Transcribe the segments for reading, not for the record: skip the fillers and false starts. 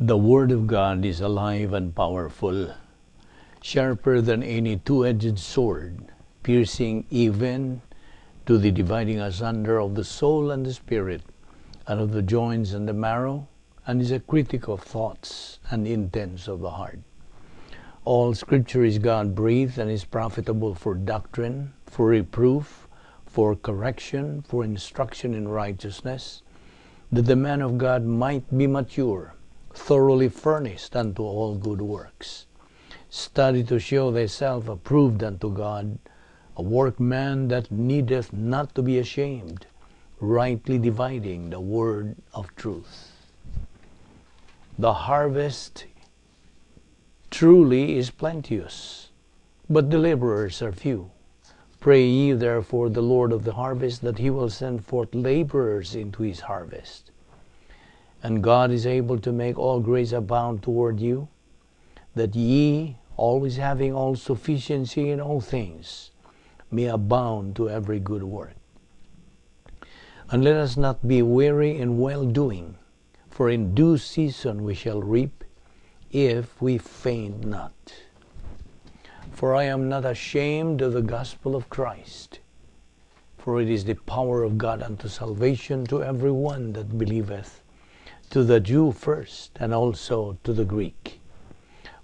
The Word of God is alive and powerful, sharper than any two-edged sword, piercing even to the dividing asunder of the soul and the spirit, and of the joints and the marrow, and is a critic of thoughts and intents of the heart. All Scripture is God-breathed and is profitable for doctrine, for reproof, for correction, for instruction in righteousness, that the man of God might be mature, thoroughly furnished unto all good works. Study to show thyself approved unto God, a workman that needeth not to be ashamed, rightly dividing the word of truth. The harvest truly is plenteous, but the laborers are few. Pray ye therefore the Lord of the harvest that he will send forth laborers into his harvest. And God is able to make all grace abound toward you, that ye, always having all sufficiency in all things, may abound to every good work. And let us not be weary in well-doing, for in due season we shall reap, if we faint not. For I am not ashamed of the gospel of Christ, for it is the power of God unto salvation to every one that believeth, to the Jew first, and also to the Greek.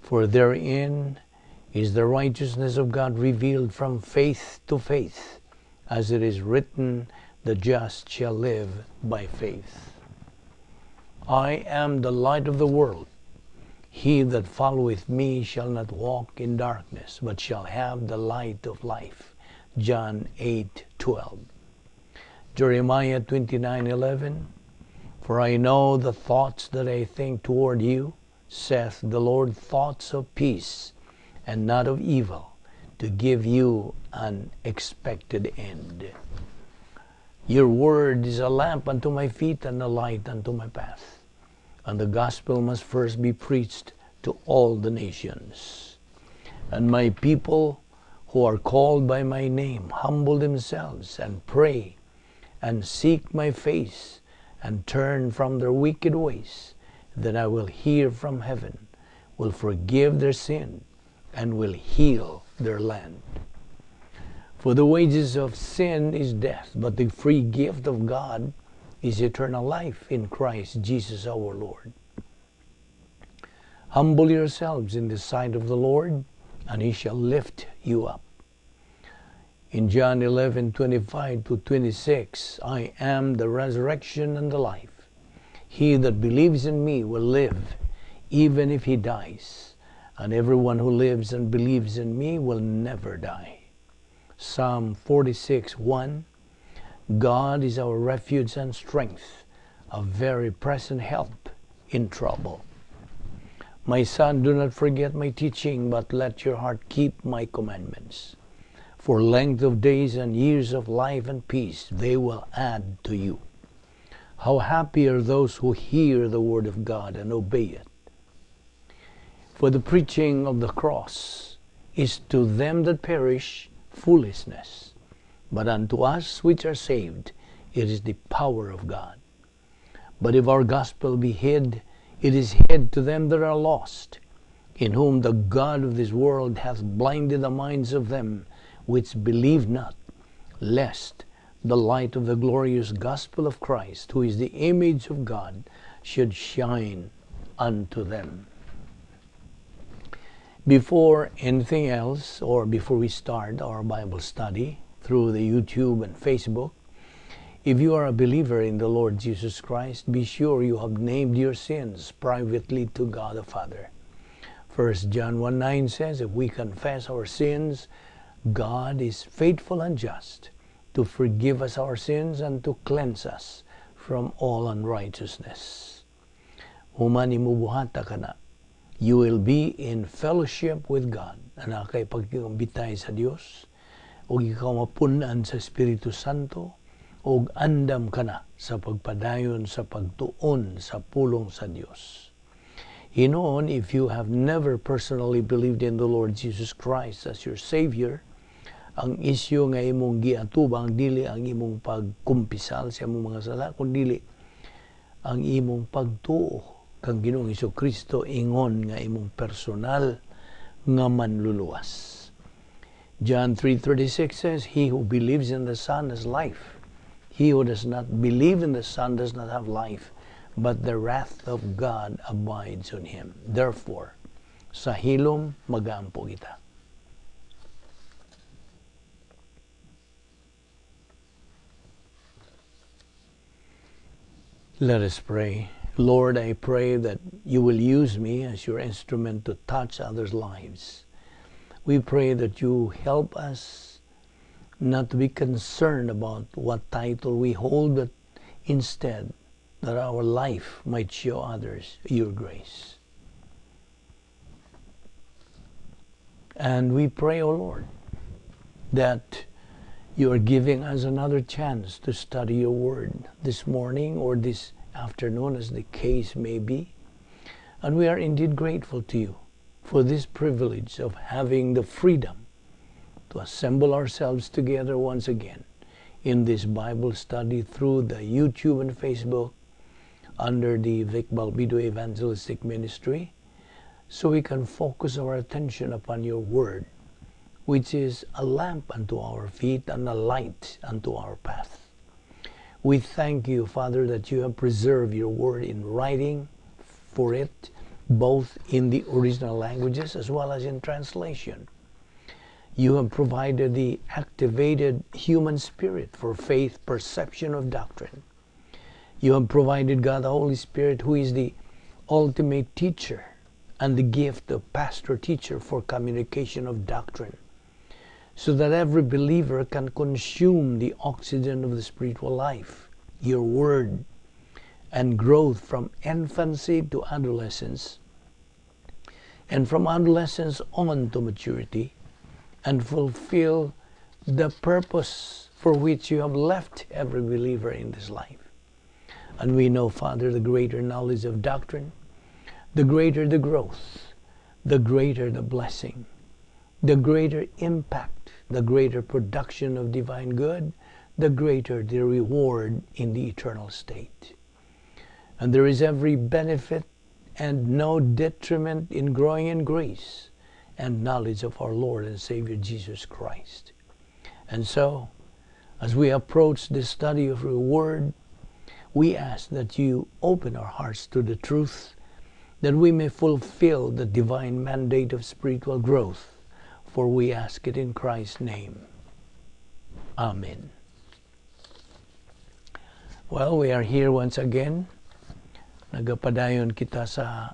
For therein is the righteousness of God revealed from faith to faith, as it is written, the just shall live by faith. I am the light of the world. He that followeth me shall not walk in darkness, but shall have the light of life. John 8:12. Jeremiah 29:11. For I know the thoughts that I think toward you, saith the Lord, thoughts of peace, and not of evil, to give you an expected end. Your word is a lamp unto my feet and a light unto my path. And the gospel must first be preached to all the nations. And my people who are called by my name humble themselves and pray and seek my face and turn from their wicked ways, then I will hear from heaven, will forgive their sin, and will heal their land. For the wages of sin is death, but the free gift of God is eternal life in Christ Jesus our Lord. Humble yourselves in the sight of the Lord, and he shall lift you up. In John 11:25-26, I am the resurrection and the life. He that believes in me will live, even if he dies. And everyone who lives and believes in me will never die. Psalm 46:1. God is our refuge and strength, a very present help in trouble. My son, do not forget my teaching, but let your heart keep my commandments. For length of days and years of life and peace they will add to you. How happy are those who hear the word of God and obey it. For the preaching of the cross is to them that perish foolishness, but unto us which are saved it is the power of God. But if our gospel be hid, it is hid to them that are lost, in whom the God of this world hath blinded the minds of them which believe not, lest the light of the glorious gospel of Christ, who is the image of God, should shine unto them. Before anything else, or before we start our Bible study through the YouTube and Facebook, if you are a believer in the Lord Jesus Christ, be sure you have named your sins privately to God the Father. 1 John 1:9 says, if we confess our sins, God is faithful and just to forgive us our sins and to cleanse us from all unrighteousness. Human imubuhata ka na. You will be in fellowship with God. Na kay pagkikambitay sa Dios, o ikaw mapunan sa Espiritu Santo, o andam ka na sa pagpadayon sa pagtuon sa pulong sa Dios. Hinoon, if you have never personally believed in the Lord Jesus Christ as your Savior, ang isyu nga imong giatubang dili ang imong pagkumpisal sa imong mga sala, kundi ang imong pagtuo kang Ginoong Hesukristo ingon nga imong personal nga manluluwas. John 3:36 says, "He who believes in the Son has life. He who does not believe in the Son does not have life, but the wrath of God abides on him." Therefore, sa hilom magaampo kita. Let us pray. Lord, I pray that you will use me as your instrument to touch others' lives. We pray that you help us not to be concerned about what title we hold, but instead that our life might show others your grace. And we pray, O Lord, that you are giving us another chance to study your word this morning or this afternoon, as the case may be. And we are indeed grateful to you for this privilege of having the freedom to assemble ourselves together once again in this Bible study through the YouTube and Facebook under the Balbido Evangelistic Ministry, so we can focus our attention upon your word, which is a lamp unto our feet and a light unto our path. We thank you, Father, that you have preserved your word in writing for it, both in the original languages as well as in translation. You have provided the activated human spirit for faith, perception of doctrine. You have provided, God, the Holy Spirit, who is the ultimate teacher, and the gift of pastor-teacher for communication of doctrine, so that every believer can consume the oxygen of the spiritual life, your word, and growth from infancy to adolescence, and from adolescence on to maturity, and fulfill the purpose for which you have left every believer in this life. And we know, Father, the greater knowledge of doctrine, the greater the growth, the greater the blessing, the greater impact, the greater production of divine good, the greater the reward in the eternal state. And there is every benefit and no detriment in growing in grace and knowledge of our Lord and Savior Jesus Christ. And so, as we approach the study of your word, we ask that you open our hearts to the truth, that we may fulfill the divine mandate of spiritual growth. For we ask it in Christ's name. Amen. Well, we are here once again. Nagapadayon kita sa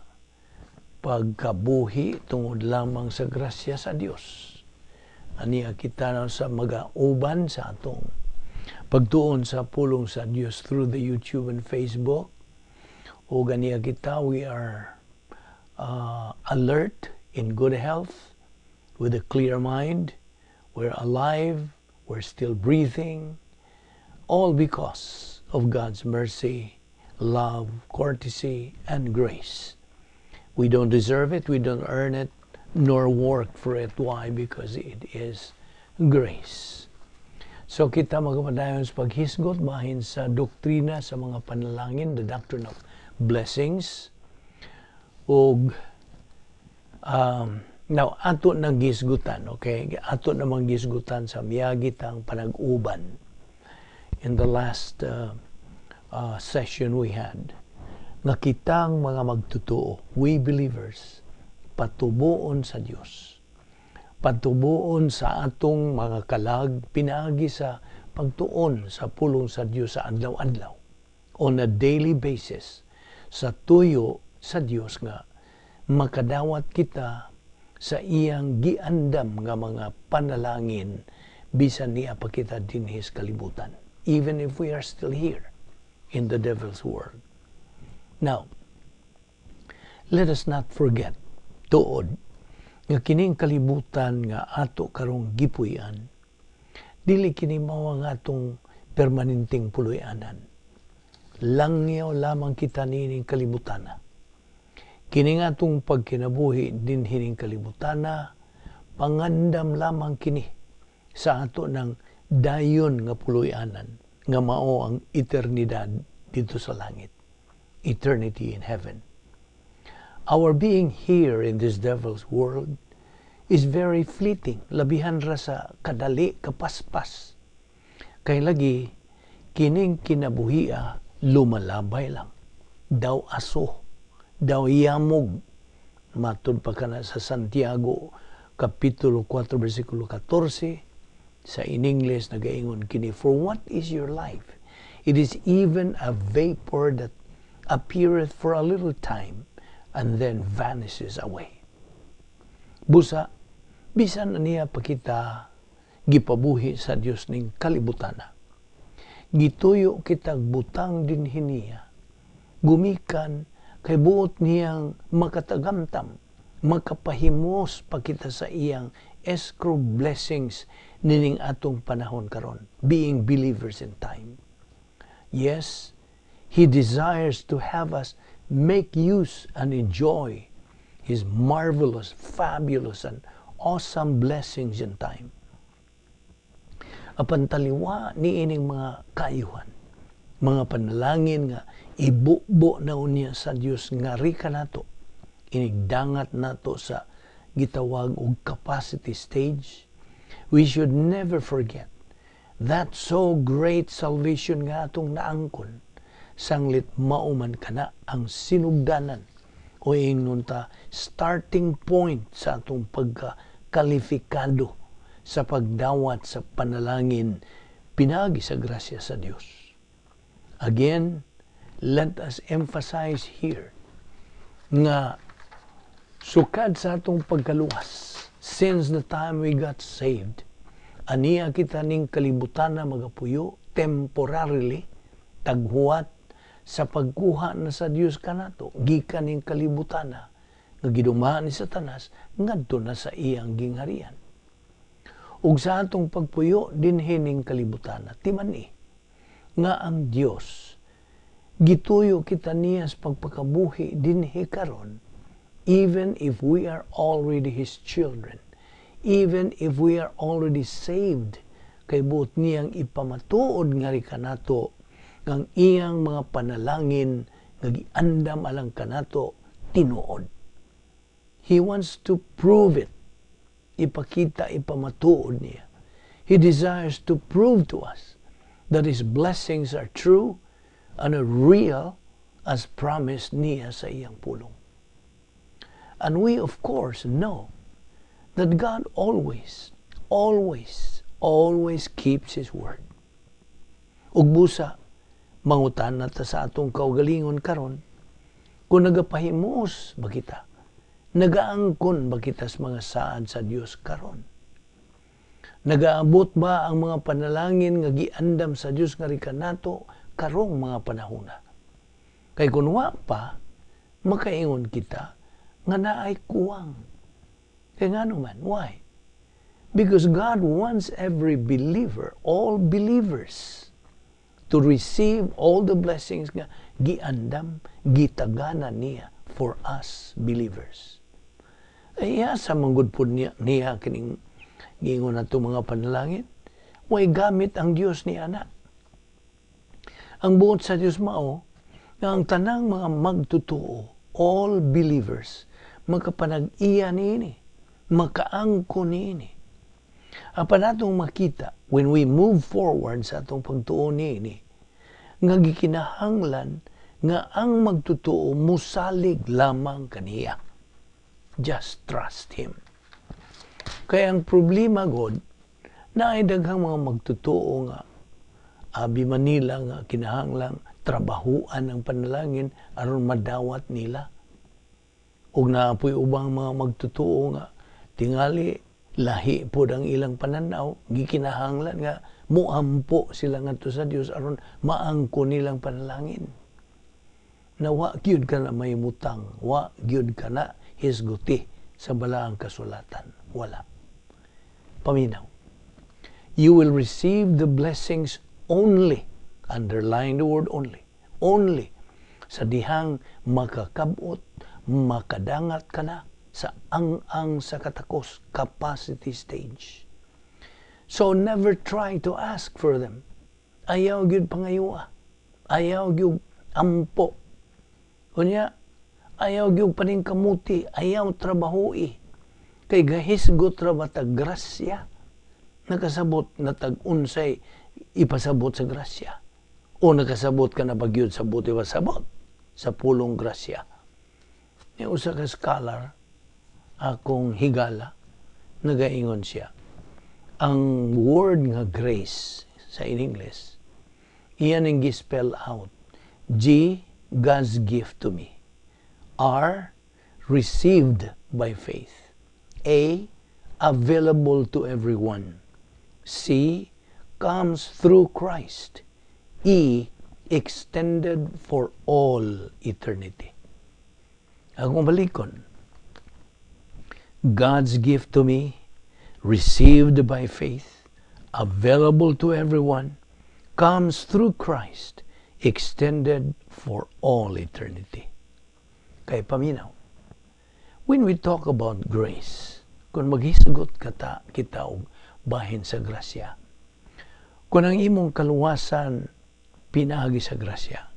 pagkabuhi tungod lamang sa grasya sa Dios. Aniya kita na sa magauban sa atong pagtuon sa pulong sa Dios through the YouTube and Facebook. O ganiya kita, we are alert, in good health, with a clear mind. We're alive, we're still breathing, all because of God's mercy, love, courtesy, and grace. We don't deserve it, we don't earn it, nor work for it. Why? Because it is grace. So kita magpadayon sa paghisgot bahin sa doktrina sa mga panalangin, the Doctrine of Blessings. Og now, ato nang gisgutan, okay? Ato namang gisgutan sa miyagitang panag-uban in the last session we had. Nga kitang mga magtutuo, we believers, patubuon sa Diyos. Patubuon sa atong mga kalag, pinaagi sa pagtuon sa pulong sa Diyos sa adlaw-adlaw, on a daily basis, sa tuyo sa Diyos nga makadawat kita sa iyang giandam nga mga panalangin bisan niya pa kita dinhi sa kalibutan, even if we are still here in the devil's world. Now, let us not forget, tuod, nga kining kalibutan nga ato karong gipuy-an, dili kini mao nga atong permanenteng puloy-anan. Langyaw lamang kita nining kalibutana. Kini nga atong pagkinabuhi din hining kalibutana, pangandam lamang kini sa ato ng dayon nga puloy-anan, nga mao ang eternidad dito sa langit. Eternity in heaven. Our being here in this devil's world is very fleeting. Labihan ra sa kadali, kapaspas. Kay lagi, kining kinabuhia, lumalabay lang. Daw aso, daw yamog. Matod pa ka na sa Santiago, Kapitulo 4, versikulo 14, sa in English, nagaingon kini, for what is your life? It is even a vapor that appeareth for a little time, and then vanishes away. Busa, bisan niya pa kita gipabuhi sa Dios ning kalibutana. Gituyo kitag butang din hiniya. Gumikan kay buot niyang makatagamtam, makapahimos pa kita sa iyang escrow blessings nining atong panahon karon, being believers in time. Yes, He desires to have us make use and enjoy His marvelous, fabulous, and awesome blessings in time. Apan taliwa ni ining mga kaayuhan, mga panalangin nga ibubo na unya sa Dios nga rika nato, inigdangat nato sa gitawag og capacity stage. We should never forget that so great salvation nga atong naangkon, sanglit mauman kana ang sinugdanan o ingnon ta starting point sa atong pagkakalifikado sa pagdawat sa panalangin pinagi sa grasya sa Dios. Again, let us emphasize here nga sukad sa atong pagkaluwas since the time we got saved, aniya kita ning kalibutan na magapuyo temporarily taghuwat sa pagkuha na sa Dios kanato gikan ning kalibutan na nga gidumaan ni Satanas ngadto na sa iyang gingharian. Ug sa atong pagpuyo dinhi ning kalibutan na timani nga ang Dios gituyo kita niya sa pagpakabuhi dinhi karon, even if we are already His children, even if we are already saved, kay buot niyang ipamatuod nga ri kanato ng iyang mga panalangin nga giandam alang kanato tinuod. He wants to prove it. Ipakita, ipamatuod niya. He desires to prove to us that His blessings are true and are real as promised niya sa iyang pulong. And we of course know that God always keeps His word. Ug busa, mangutan na ta sa atong kaugalingon karon, kung nagapahimos ba kita, nagaangkon ba kita sa mga saad sa Dios karon? Nagaabot ba ang mga panalangin nga giandam sa Dios nga rika nato karong mga panahona? Kay kung wa pa, makaingon kita nga naay kuwang. Kaya nga naman, why? Because God wants every believer, all believers, to receive all the blessings nga giandam, gitagana niya for us believers. Ay sa manggod po niya kining gingon nato mga panalangin, way gamit ang Dios ni ana. Ang buot sa Dios mao nga ang tanang mga magtutuo, all believers, makapanag-iya niini, makaangko niini. Apan atong makita when we move forward sa atong pagtuo niini, nga gikinahanglan nga ang magtutuo musalig lamang kaniya. Just trust Him. Kaya ang problema God, na ay daghang mga magtutuo nga abi Manila nga kinahanglang trabahuan ang panalangin aron madawat nila. Ug naapoy ubang mga magtutuo nga tingali lahi po ang ilang pananaw, gikinahanglan nga muampo sila ngadto sa Dios aron maangko nilang panalangin. Na wa gyud ka na may mutang, wa gyud ka na hisguti sa balaang kasulatan. Wala. Paminaw. You will receive the blessings only, underline the word only, sa dihang makakabot, makadangat ka na sa ang sa katakos, capacity stage. So never try to ask for them. Ayaw gyud pangayua. Ayaw gyud ampo. Kunya, ayaw gyud paning kamuti, ayaw trabaho kay gahisgot ra matag grasya. Nakasabot na tag-unsay ipasabot sa grasya. O nakasabot ka na bagyod sa buti pasabot sa pulong grasya. Yung usa ka scholar, akong higala, nagaingon siya. Ang word nga grace sa in English, iyan ang gi-spell out. G, God's gift to me. R, received by faith. A, available to everyone. C, comes through Christ. E, extended for all eternity. Akong balikon. God's gift to me, received by faith, available to everyone, comes through Christ, extended for all eternity. Kay paminaw, when we talk about grace, kung maghisgot kita og bahin sa grasya, kung ang imong kaluwasan pinaagi sa grasya,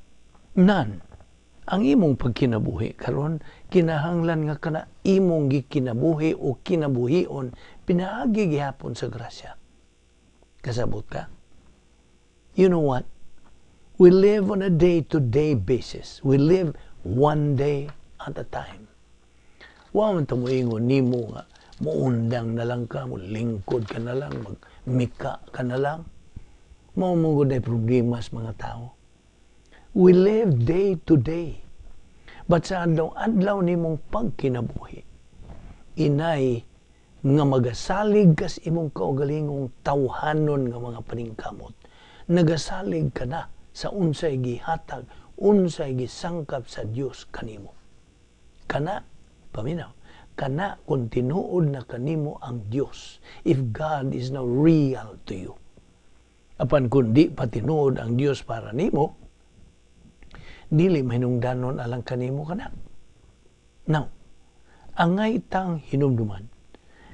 ang imong pagkinabuhi karon kinahanglan nga kana imong gikinabuhi o kinabuhion pinaagi gihapon sa grasya. Kasabot ka? You know what? We live on a day-to-day basis. We live one day at a time. Wa man ta moingon nimo nga muundang na lang ka, lingkod ka na lang, magmika ka na lang. Mao mo gud ay problema sa mga tao. We live day to day. But sa adlaw nimong pagkinabuhi, inay nga magasalig kas imong kaugalingong tawhanon nga mga paningkamot. Nagasalig ka na sa unsay gihatag, unsay gisangkap sa Dios kanimo. Kana, paminaw, kana kung tinuod na kanimo ang Dios, if God is now real to you. Apan kundi patinuod ang Dios para nimo, dili mahinungdanon alang kanimo kana. Now, angay tang hinumduman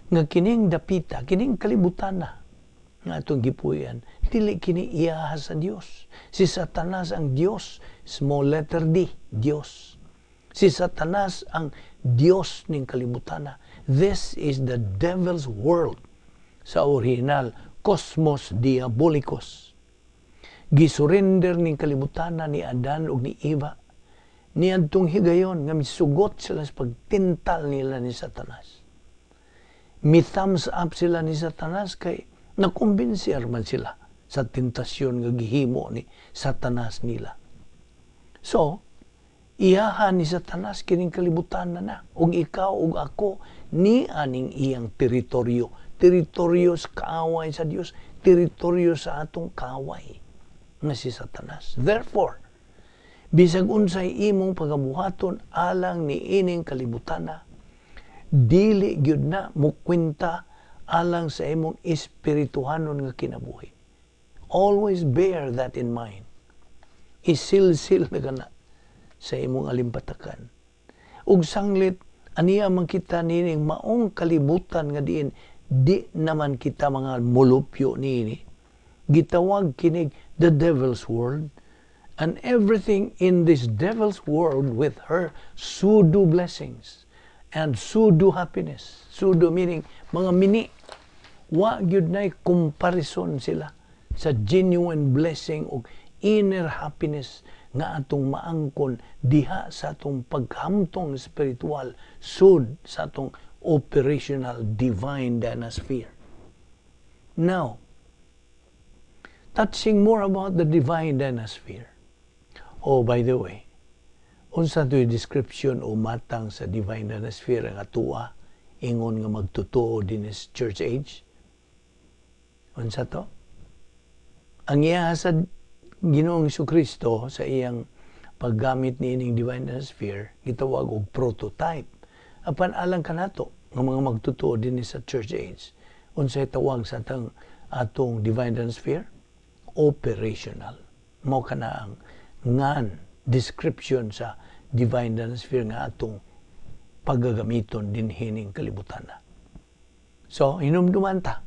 nga kining dapita, kining kalibutan na nga atong gipuy-an, dili kini iyaha sa Dios. Si Satanas ang Dios, small letter D, Dios. Si Satanas ang Dios ning kalibutan na. This is the devil's world. Sa original, Cosmos Diabolicos. Gisurrender ning kalibutan ni Adan ug ni Eva. Niadtong higayon nga misugot sila sa pagtintal nila ni Satanas. Mi-thumbs up sila ni Satanas kay nakumbinser man sila sa tentasyon nga gihimo ni Satanas nila. So, iyahan ni Satanas kining kalibutan na. Ug ikaw ug ako ni aning iyang teritoryo. Teritoryo sa kaaway sa Dios, teritoryo sa atong kaaway nga si Satanas. Therefore, bisag unsay imong pagabuhaton alang ni ining kalibutan na, dili gyud na mukwenta alang sa imong espirituhanon nga kinabuhi. Always bear that in mind. Isil-sil na kana sa imong alimpatakan. Ug sanglit, aniya man kita nining maong kalibutan nga diin, di naman kita mga mulupyo niini. Gitawag kinig the devil's world. And everything in this devil's world with her pseudo blessings and pseudo happiness. Pseudo meaning mga mini. Wa gyud nay comparison sila sa genuine blessing o inner happiness nga atong maangkon diha sa atong paghamtong spiritual sud sa atong operational divine dynasphere. Now, touching more about the divine dynasphere. Oh, by the way, unsa to'y description o matang sa divine dynasphere nga tuwa ingon nga magtotoo din is church age? Unsa to? Ang iya sa Ginoong Jesucristo sa iyang paggamit niining divine dynasphere gitawag og prototype. Apan alang kanato nga mga magtotoo din sa church age, unsay tawag sa atong divine dynasphere? Operational. Mao kana ang ngan description sa divine dynasphere nga atong paggagamiton din hining kalibutan na. So, hinumduman ta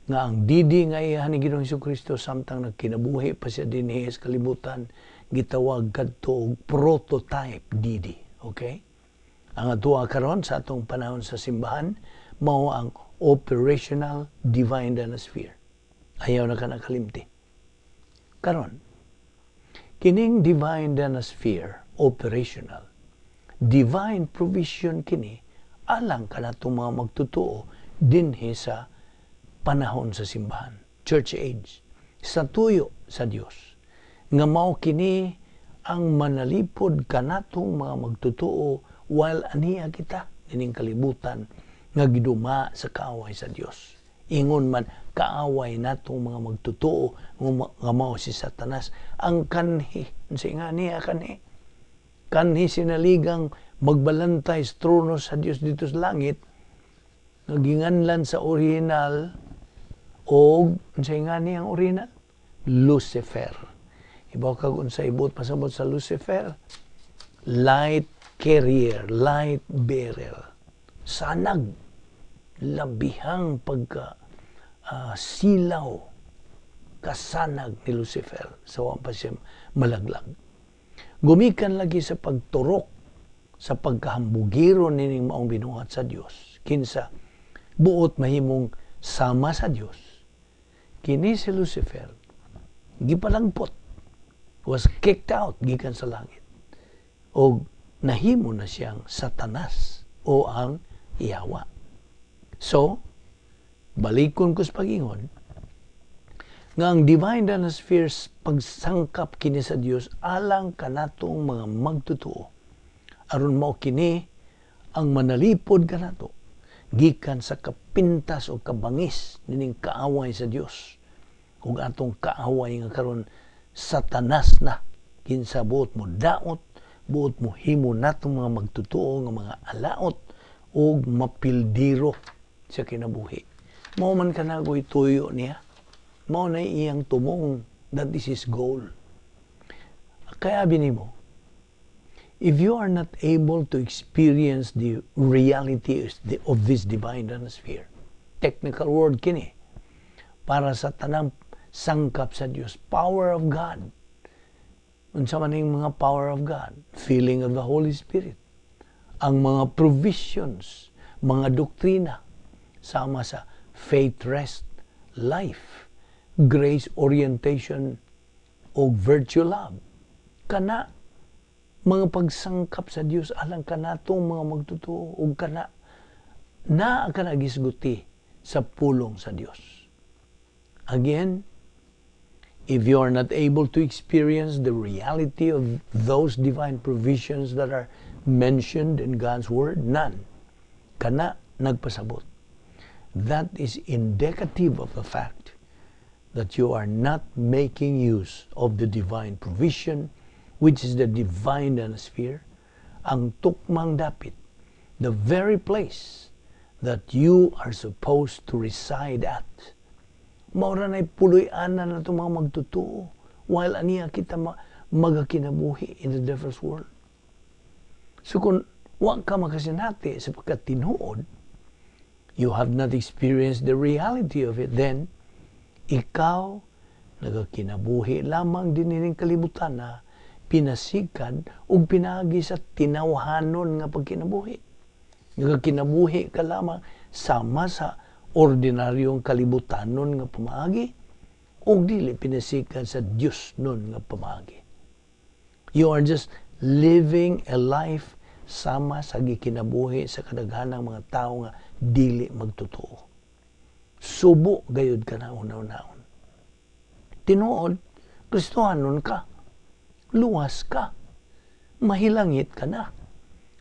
nga ang didi nga iya ni Ginoong Jesucristo samtang nagkinabuhi pa siya din sa kalibutan, gitawag kadto og prototype didi. Okay? Ang atua karon sa atong panahon sa simbahan, mao ang operational divine danosphere. Ayaw na ka nakalimti. Karon, kining divine danosphere, operational, divine provision kini, alang ka na itong mga magtutuo dinhi sa panahon sa simbahan, church age, sa tuyo sa Dios. Nga mao kini ang manalipod kanatong mga magtutuo while aniya kita dining kalibutan nga giduma sa kaaway sa Dios. Ingon man kaaway natong mga magtutuo nga mao si Satanas ang kanhi nga niya kanhi sinaligang magbalantay sa trono sa Dios dito sa langit naginganlan sa original o nga niya ang original Lucifer. Ibaw kag unsay ibot pasabot sa Lucifer, light carrier, light bearer, sanag, labihang pagka silaw, kasanag ni Lucifer sa pa siya malaglag. Gumikan lagi sa pagturok sa pagkahambugiro nining maong binuhat sa Dios kinsa buot mahimong sama sa Dios. Kini si Lucifer gipalangpot, was kicked out gikan sa langit o nahimo na siyang Satanas o ang Yawa. So, balikon ko sa pag-ingon nga ang divine danospheres pagsangkap kini sa Dios alang kanatong mga magtutuo aron mao kini ang manalipod kanato gikan sa kapintas o kabangis nining kaaway sa Dios ug atong kaaway nga karon Satanas na kinsa buot mo daot, buot mo himo natong mga magtutuo nga mga alaot ug mapildiro sa kinabuhi. Mao man kanagoy tuyo niya. Mao na iyang tumong that is his goal. Kaya binimo, if you are not able to experience the reality of this divine atmosphere, technical word kini, para sa tanang sangkap sa Diyos, power of God. Unsa man yung mga power of God? Feeling of the Holy Spirit. Ang mga provisions, mga doktrina, sama sa faith rest, life, grace orientation, o virtue love. Kana, mga pagsangkap sa Diyos, alang kanatong mga magtutuo, o kana, na ka nagisguti sa pulong sa Diyos. Again, if you are not able to experience the reality of those divine provisions that are mentioned in God's Word, none. Kana nagpasabot. That is indicative of the fact that you are not making use of the divine provision, which is the divine atmosphere, ang tukmang dapit, the very place that you are supposed to reside at. Maura na'y puloy-anan na itong mga magtutuo while aniya kita magakinabuhi in the devil's world. So kung wag ka makasinati sapagkat tinuod, you have not experienced the reality of it, then ikaw nagakinabuhi lamang din ining kalibutan na pinasikan o pinagi sa tinawhanon nga pagkinabuhi. Nagakinabuhi ka lamang sama sa ordinaryong kalibutanon nga pamaagi o dili pinasikan sa Diyos nun nga pamaagi. You are just living a life sama sa gikinabuhi sa kadaghanang mga tao nga dili magtotoo. Subo gayud ka na unaw-naon. Tinuod, Kristohanon ka. Luwas ka. Mahilangit ka na.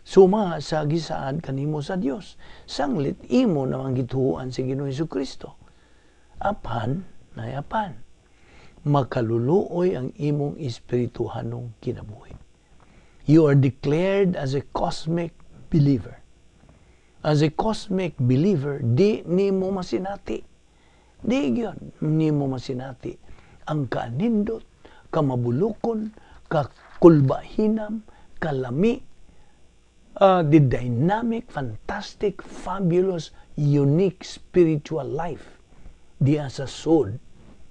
Suma sa gisaad kanimo sa Dios. Sanglit imo namang gituhuan si Ginoong Jesucristo. Apan, makaluluoy ang imong espirituhanong kinabuhi. You are declared as a cosmic believer. As a cosmic believer, di nimo masinati. Di gyud nimo masinati ang kanindot, kamabulukon, kakulbahinam, kalami, the dynamic, fantastic, fabulous, unique spiritual life diya sa sod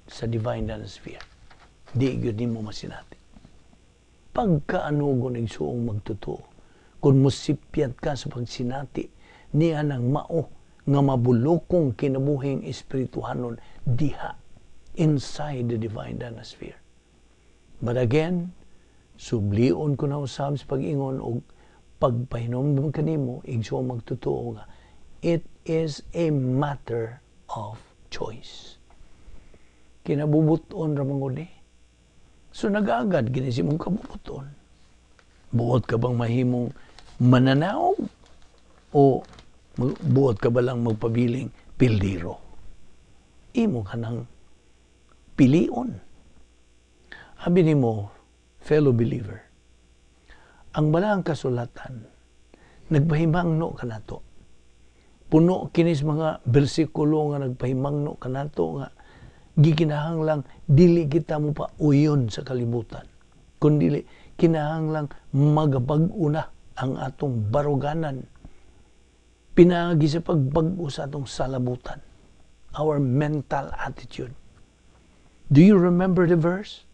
sa divine atmosphere. Di yun mo masinati. Pagkaanugo ng suong magtotoo, kung musipyat ka sa pagsinati niya ng mao nga mabulokong kinabuhing espirituhanon diha inside the divine dynasty. But again, sublion ko na usab sa pag-ingon og pagpahinom kanimo igso magtotoo nga it is a matter of choice. Kinabubuton ra mangod ni. So nag-agad gini si mong kabubuton. Buot ka bang mahimong mananaw o buot ka ba lang magpabiling pildiro? Imo ka ng pilion. Abi nimo, fellow believer, ang balang kasulatan, nagpahimangno ka nato. Puno kinis mga bersikulo nga nagpahimangno ka nato nga gikinahanglang dili kita mo pa uyon sa kalibutan. Kundi kinahanglang magabag-una ang atong baruganan. Pinagi sa pagbag-o sa atong salabutan. Our mental attitude. Do you remember the verse?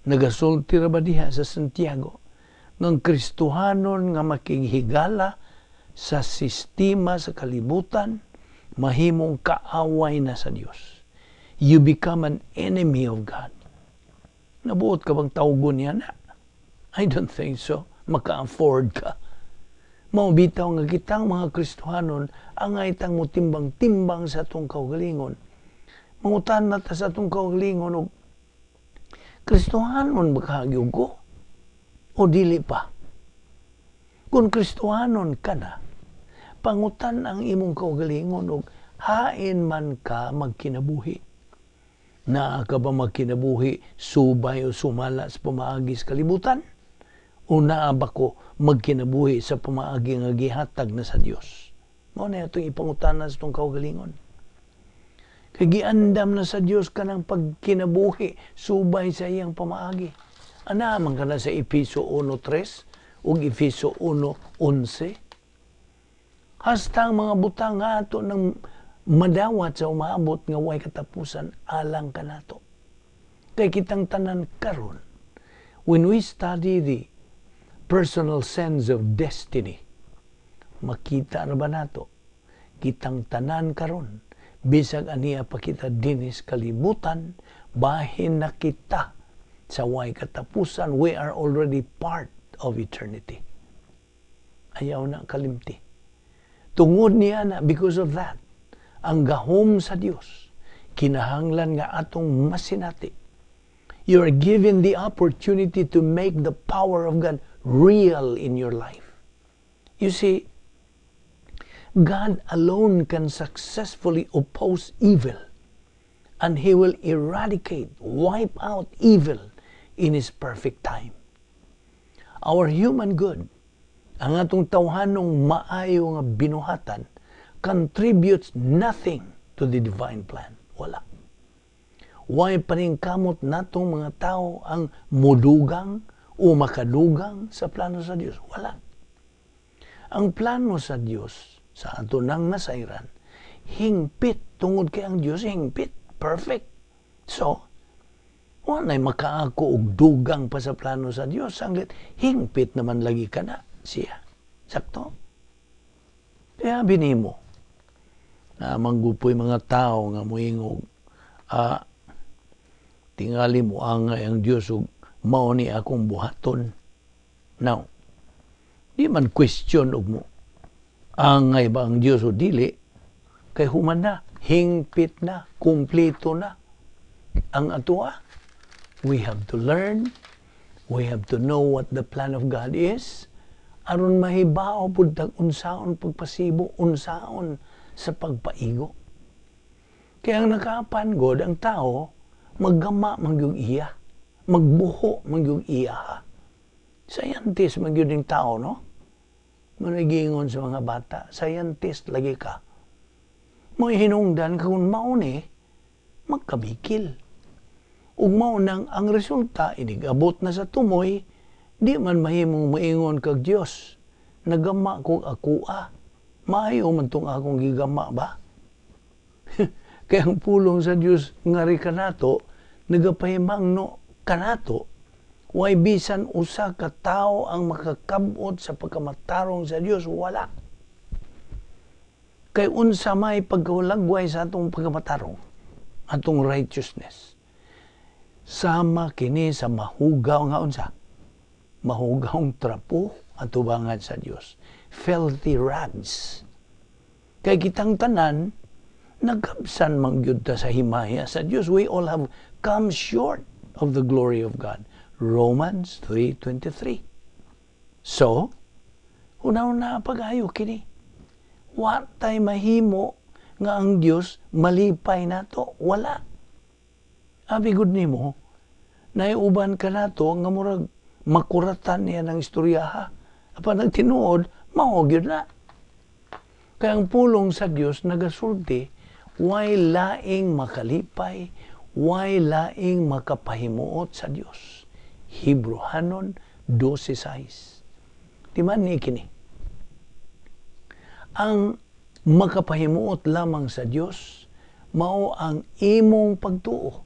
Nagasulti ra ba diha sa Santiago ng Kristohanon nga makighigala sa sistema sa kalibutan, mahimong kaaway na sa Dios. You become an enemy of God. Nabuot ka bang tawgon niya na? I don't think so. Maka-afford ka. Maubitaw nga kitang mga Kristohanon ang itang mo timbang-timbang sa atong kaugalingon. Mangutan na ta sa atong kaugalingon og Kristohanon ba kahagyog ko? O dili pa? Kung Kristohanon ka na, pangutan ang imong kaugalingon og hain man ka magkinabuhi. Naa ka ba magkinabuhi subay o sumala sa pamaagi sa kalibutan? O naa ba ko magkinabuhi sa pamaagi nga gihatag na sa Dios? Mao na itong ipangutanan sa itong kaugalingon. Kay giandam na sa Dios ka ng pagkinabuhi subay sa iyang pamaagi. Ana man ka na sa Efeso 1:3 ug Efeso 1:11. Hasta ang mga butang nga ato ng madawat sa umaabot nga way katapusan alang kanato. Kay kitang tanan karon, when we study the personal sense of destiny, makita ra ba nato kitang tanan karon bisag aniya pa kita dinis kalibutan bahin na kita sa way katapusan, we are already part of eternity. Ayaw na kalimti. Tungod niya na, because of that, ang gahom sa Dios kinahanglan nga atong masinati. You are given the opportunity to make the power of God real in your life. You see, God alone can successfully oppose evil, and He will eradicate, wipe out evil in His perfect time. Our human good, ang atong tawhanong maayo nga binuhatan, contributes nothing to the divine plan. Wala. Why paningkamot natong mga tao ang mudugang o makadugang sa plano sa Diyos? Wala. Ang plano sa Diyos, sa ato nang nasairan, hingpit. Tungod kay ang Diyos, hingpit. Perfect. So, wala'y makaako og dugang pa sa plano sa Diyos. Sanglit, hingpit naman lagi ka na siya. Sakto? Kaya binimo, na manggupoy mga tao nga moingog, tingali mo angay ang Diyos ug mao ni akong buhaton. Now, di man question og mo, angay ba ang Diyos o dili? Kay human na, hingpit na, kumplito na ang atua. We have to learn, we have to know what the plan of God is, aron mahibao pud tag unsaon pagpasibo, unsaon sa pagpaigo. Kaya ang nakaapan God, ang tao, maggama mangyong iya, magbuho mangyong iya. Scientist mangyong ding tao, no? Managingon sa mga bata, scientist lagi ka. Mo'y hinungdan kung mauni, magkabikil. Ug mao nang ang resulta, inigabot na sa tumoy, di man mahimong maingon kag Dios, nagama kog akua. Maayo man tong akong gigama ba? Kaya ang pulong sa Dios ngari kanato, nagapahimangno kanato Way bisan usa ka tao ang makakabot sa pagkamatarong sa Dios, wala. Kay unsa may pagkahulagway sa atong pagkamatarong, atong righteousness. Sama kini sa mahugaw nga unsa? Mahugawng trapo at tubangan sa Dios. Filthy rags. Kay kitang tanan, nagkabsan mangyud ta sa himaya sa Dios. We all have come short of the glory of God. Romans 3:23. So, una-una pag-ayo kini. Wa tay mahimo nga ang Dios malipay nato, wala. Abi gud nimo, naiuban ka nato nga murag makuratan niya ng istoryaha. Apa nagtinuod, mao gyud na. Kaya ang pulong sa Dios nagasulti, way laing makalipay, way laing makapahimuot sa Dios. Hebrehanon 12:6. Timan ni kini. Ang makapahimuot lamang sa Dios mao ang imong pagtuo.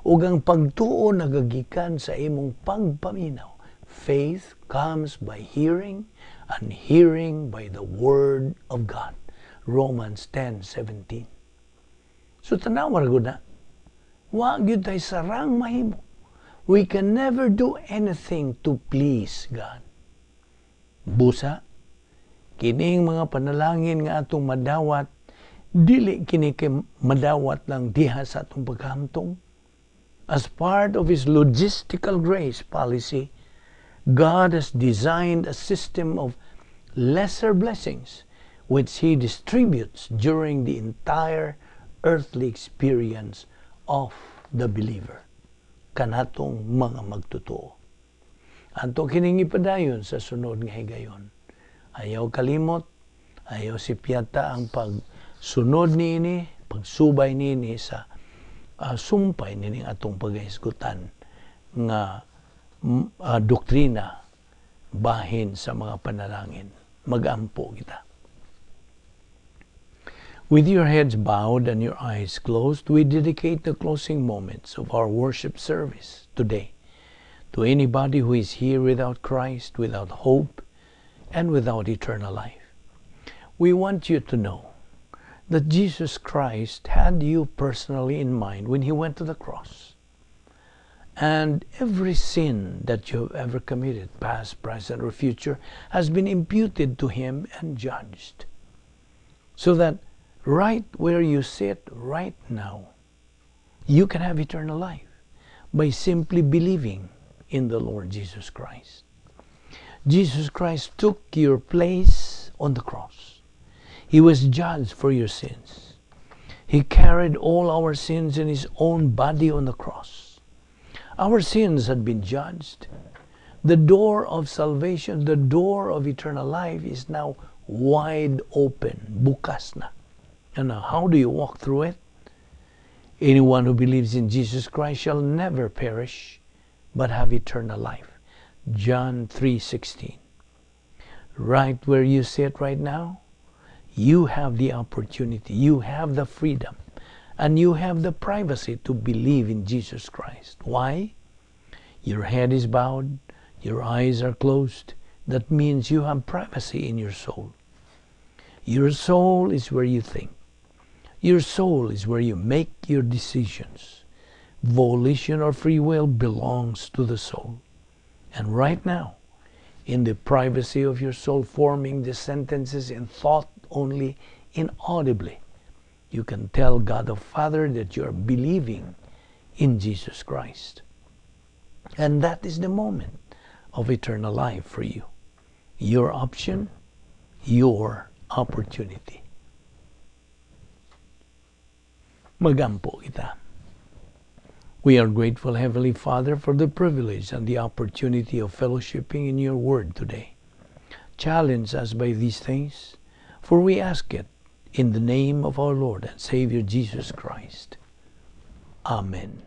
Ug ang pagtuo nagagikan sa imong pagpaminaw. Faith comes by hearing, and hearing by the word of God. Romans 10:17. So tanawar gud na. Wa gyud tay sarang mahimo. We can never do anything to please God. Busa, kining mga panalangin nga atong madawat, dili kini kay madawat lang diha sa atong paghamtong. As part of His logistical grace policy, God has designed a system of lesser blessings which He distributes during the entire earthly experience of the believer. Kanatong mga magtotoo. Anto kining ipadayon sa sunod nga higayon. Ayaw kalimot, ayaw sipyata ang pagsunod niini, pagsubay niini sa sumpay nining atong paghisgutan nga doktrina bahin sa mga panalangin. Magampo kita. With your heads bowed and your eyes closed, we dedicate the closing moments of our worship service today to anybody who is here without Christ, without hope, and without eternal life. We want you to know that Jesus Christ had you personally in mind when He went to the cross. And every sin that you have ever committed, past, present, or future, has been imputed to Him and judged. So that right where you sit right now, you can have eternal life by simply believing in the Lord Jesus Christ. Jesus Christ took your place on the cross. He was judged for your sins. He carried all our sins in His own body on the cross. Our sins had been judged. The door of salvation, the door of eternal life is now wide open, bukas na. And now, how do you walk through it? Anyone who believes in Jesus Christ shall never perish, but have eternal life. John 3:16. Right where you sit right now, you have the opportunity, you have the freedom, and you have the privacy to believe in Jesus Christ. Why? Your head is bowed, your eyes are closed. That means you have privacy in your soul. Your soul is where you think. Your soul is where you make your decisions. Volition or free will belongs to the soul. And right now, in the privacy of your soul, forming the sentences in thought only, inaudibly, you can tell God the Father that you are believing in Jesus Christ. And that is the moment of eternal life for you. Your option, your opportunity. Magampo kita. We are grateful, Heavenly Father, for the privilege and the opportunity of fellowshipping in your word today. Challenge us by these things, for we ask it in the name of our Lord and Savior Jesus Christ. Amen.